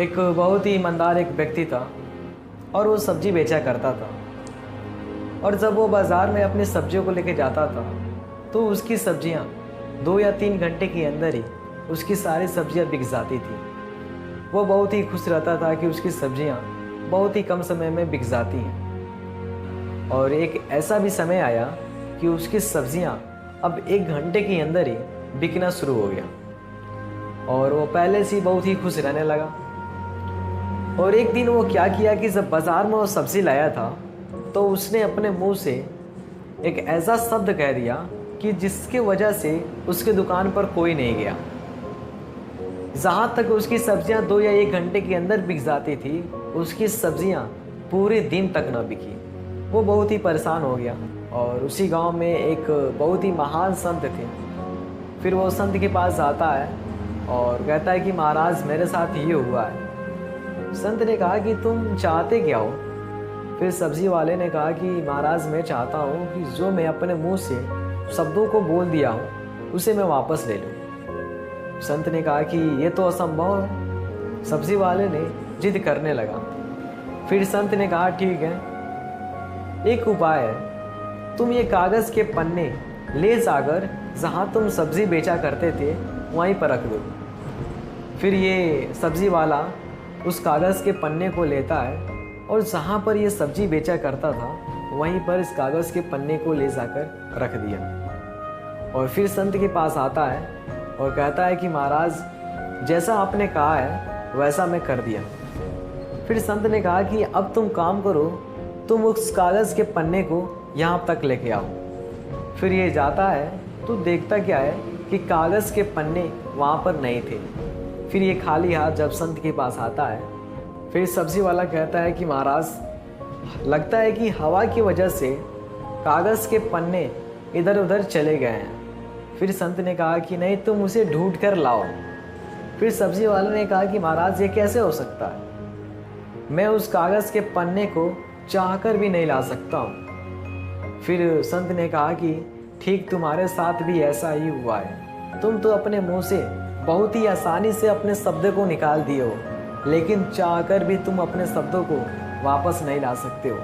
एक बहुत ही ईमानदार एक व्यक्ति था और वो सब्जी बेचा करता था। और जब वो बाज़ार में अपनी सब्जियों को लेके जाता था तो उसकी सब्जियां 2 या 3 घंटे के अंदर ही उसकी सारी सब्जियां बिक जाती थी। वो बहुत ही खुश रहता था कि उसकी सब्जियां बहुत ही कम समय में बिक जाती हैं। और एक ऐसा भी समय आया कि उसकी सब्जियां अब 1 घंटे के अंदर ही बिकना शुरू हो गया और वो पहले से ही बहुत ही खुश रहने लगा। और एक दिन वो क्या किया कि जब बाज़ार में वो सब्ज़ी लाया था तो उसने अपने मुंह से एक ऐसा शब्द कह दिया कि जिसके वजह से उसके दुकान पर कोई नहीं गया। जहाँ तक उसकी सब्जियाँ 2 या 1 घंटे के अंदर बिक जाती थी, उसकी सब्जियाँ पूरे दिन तक न बिकी। वो बहुत ही परेशान हो गया और उसी गांव में एक बहुत ही महान संत थे। फिर वो संत के पास आता है और कहता है कि महाराज मेरे साथ ये हुआ है। संत ने कहा कि तुम चाहते क्या हो? फिर सब्जी वाले ने कहा कि महाराज मैं चाहता हूँ कि जो मैं अपने मुंह से शब्दों को बोल दिया हूँ उसे मैं वापस ले लूँ। संत ने कहा कि ये तो असंभव है। सब्जी वाले ने जिद करने लगा। फिर संत ने कहा ठीक है, एक उपाय है, तुम ये कागज़ के पन्ने ले जाकर जहाँ तुम सब्जी बेचा करते थे वहीं पर रख दो। फिर ये सब्जी वाला उस कागज़ के पन्ने को लेता है और जहाँ पर ये सब्जी बेचा करता था वहीं पर इस कागज़ के पन्ने को ले जाकर रख दिया। और फिर संत के पास आता है और कहता है कि महाराज जैसा आपने कहा है वैसा मैं कर दिया। फिर संत ने कहा कि अब तुम काम करो, तुम उस कागज़ के पन्ने को यहाँ तक लेके आओ। फिर ये जाता है तो देखता क्या है कि कागज़ के पन्ने वहाँ पर नहीं थे। फिर ये खाली हाथ जब संत के पास आता है, फिर सब्जी वाला कहता है कि महाराज लगता है कि हवा की वजह से कागज़ के पन्ने इधर उधर चले गए हैं। फिर संत ने कहा कि नहीं, तुम उसे ढूंढ कर लाओ। फिर सब्जी वाले ने कहा कि महाराज ये कैसे हो सकता है, मैं उस कागज़ के पन्ने को चाहकर भी नहीं ला सकता हूँ। फिर संत ने कहा कि ठीक तुम्हारे साथ भी ऐसा ही हुआ है। तुम तो अपने मुंह से बहुत ही आसानी से अपने शब्द को निकाल दिए हो, लेकिन चाहकर भी तुम अपने शब्दों को वापस नहीं ला सकते हो।